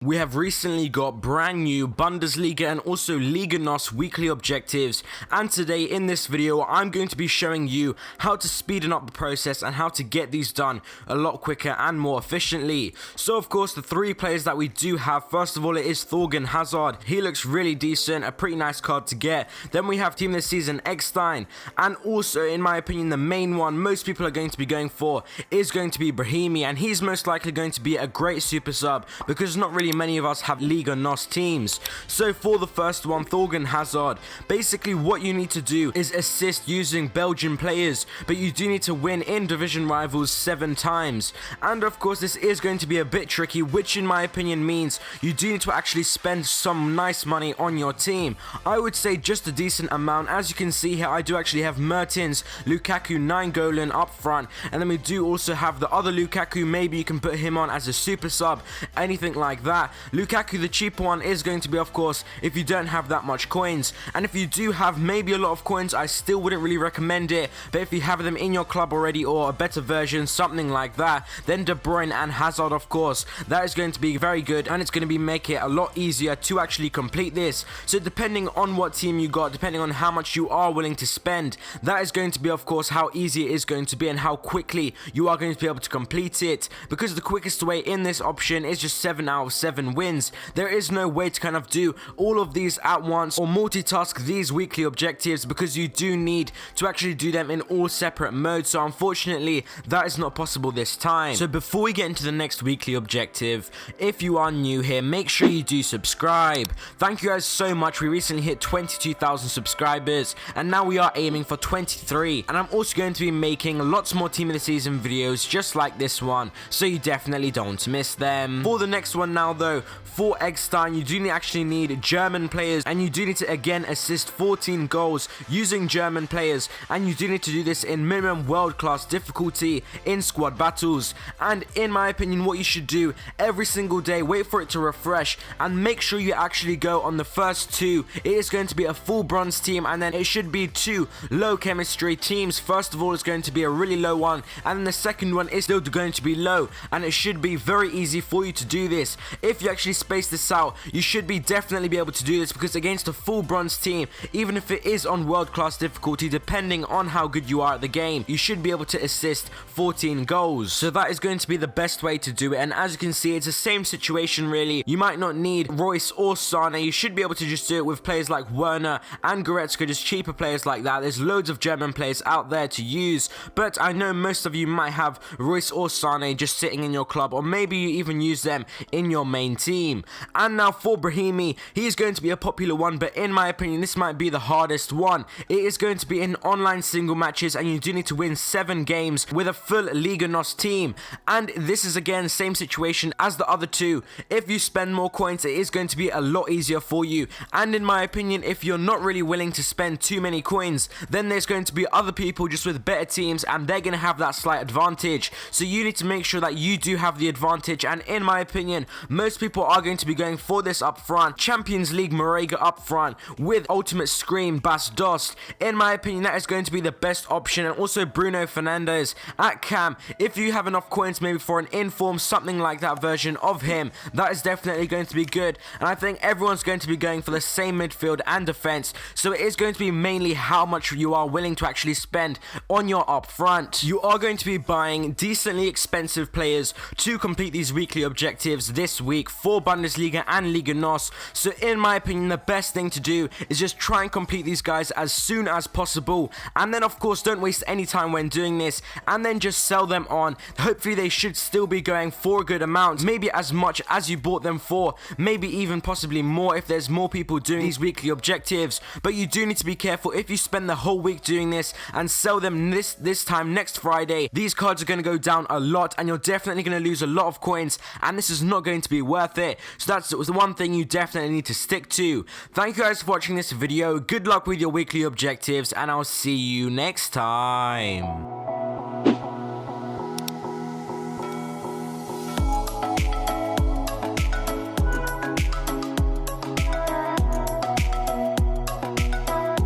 we have recently got brand new Bundesliga and also Liga Nos weekly objectives, and today in this video I'm going to be showing you how to speeden up the process and how to get these done a lot quicker and more efficiently. So of course the three players that we do have, first of all it is TOTS Hazard. He looks really decent, a pretty nice card to get. Then we have team this season Eggestein, and also in my opinion the main one most people are going to be going for is going to be Brahimi, and he's most likely going to be a great super sub because not really many of us have Liga Nos teams. So for the first one, TOTS Hazard, basically what you need to do is assist using Belgian players, but you do need to win in division rivals 7 times. And of course this is going to be a bit tricky, which in my opinion means you do need to actually spend some nice money on your team. I would say just a decent amount. As you can see here, I do actually have Mertens, Lukaku, 9 Golan up front, and then we do also have the other Lukaku. Maybe you can put him on as a super sub, anything like that. Lukaku, the cheaper one, is going to be of course if you don't have that much coins, and if you do have maybe a lot of coins I still wouldn't really recommend it, but if you have them in your club already or a better version, something like that, then De Bruyne and Hazard of course, that is going to be very good, and it's going to be make it a lot easier to actually complete this. So depending on what team you got, depending on how much you are willing to spend, that is going to be of course how easy it is going to be and how quickly you are going to be able to complete it, because the quickest way in this option is just 7 out of 7 wins. There is no way to kind of do all of these at once or multitask these weekly objectives, because you do need to actually do them in all separate modes. So unfortunately that is not possible this time. So before we get into the next weekly objective, if you are new here, make sure you do subscribe. Thank you guys so much. We recently hit 22,000 subscribers and now we are aiming for 23, and I'm also going to be making lots more team of the season videos just like this one, so you definitely don't miss them. For the next one now though, for Eggestein, you do actually need German players, and you do need to again assist 14 goals using German players, and you do need to do this in minimum world class difficulty in squad battles. And in my opinion what you should do every single day, wait for it to refresh and make sure you actually go on the first 2. It is going to be a full bronze team, and then it should be 2 low chemistry teams. First of all is going to be a really low one, and then the second one is still going to be low, and it should be very easy for you to do this. If you actually space this out, you should be definitely be able to do this, because against a full bronze team, even if it is on world class difficulty, depending on how good you are at the game, you should be able to assist 14 goals. So that is going to be the best way to do it, and as you can see it's the same situation really. You might not need Royce or Sane, you should be able to just do it with players like Werner and Goretzka, just cheaper players like that. There's loads of German players out there to use, but I know most of you might have Royce or Sane just sitting in your club, or maybe you even use them in your main team. And now for Brahimi, he is going to be a popular one, but in my opinion this might be the hardest one. It is going to be in online single matches, and you do need to win 7 games with a full Liga Nos team, and this is again same situation as the other 2. If you spend more coins it is going to be a lot easier for you, and in my opinion if you're not really willing to spend too many coins, then there's going to be other people just with better teams and they're going to have that slight advantage. So you need to make sure that you do have the advantage, and in my opinion most people are going to be going for this up front. Champions League Marega up front with Ultimate Scream Bas Dost. In my opinion that is going to be the best option, and also Bruno Fernandes at cam. If you have enough coins maybe for an inform, something like that version of him, that is definitely going to be good, and I think everyone's going to be going for the same midfield and defense, so it is going to be mainly how much you are willing to actually spend on your up front. You are going to be buying decently expensive players to complete these weekly objectives this week for Bundesliga and Liga Nos, so in my opinion the best thing to do is just try and complete these guys as soon as possible, and then of course don't waste any time when doing this, and then just sell them on. Hopefully they should still be going for a good amount, maybe as much as you bought them for, maybe even possibly more if there's more people doing these weekly objectives. But you do need to be careful if you spend the whole week doing this and sell them this time next Friday. These cards are going to go down a lot, and you're definitely going to lose a lot of coins, and this is not going to be worth it. So that's the one thing you definitely need to stick to. Thank you guys for watching this video. Good luck with your weekly objectives, and I'll see you next time.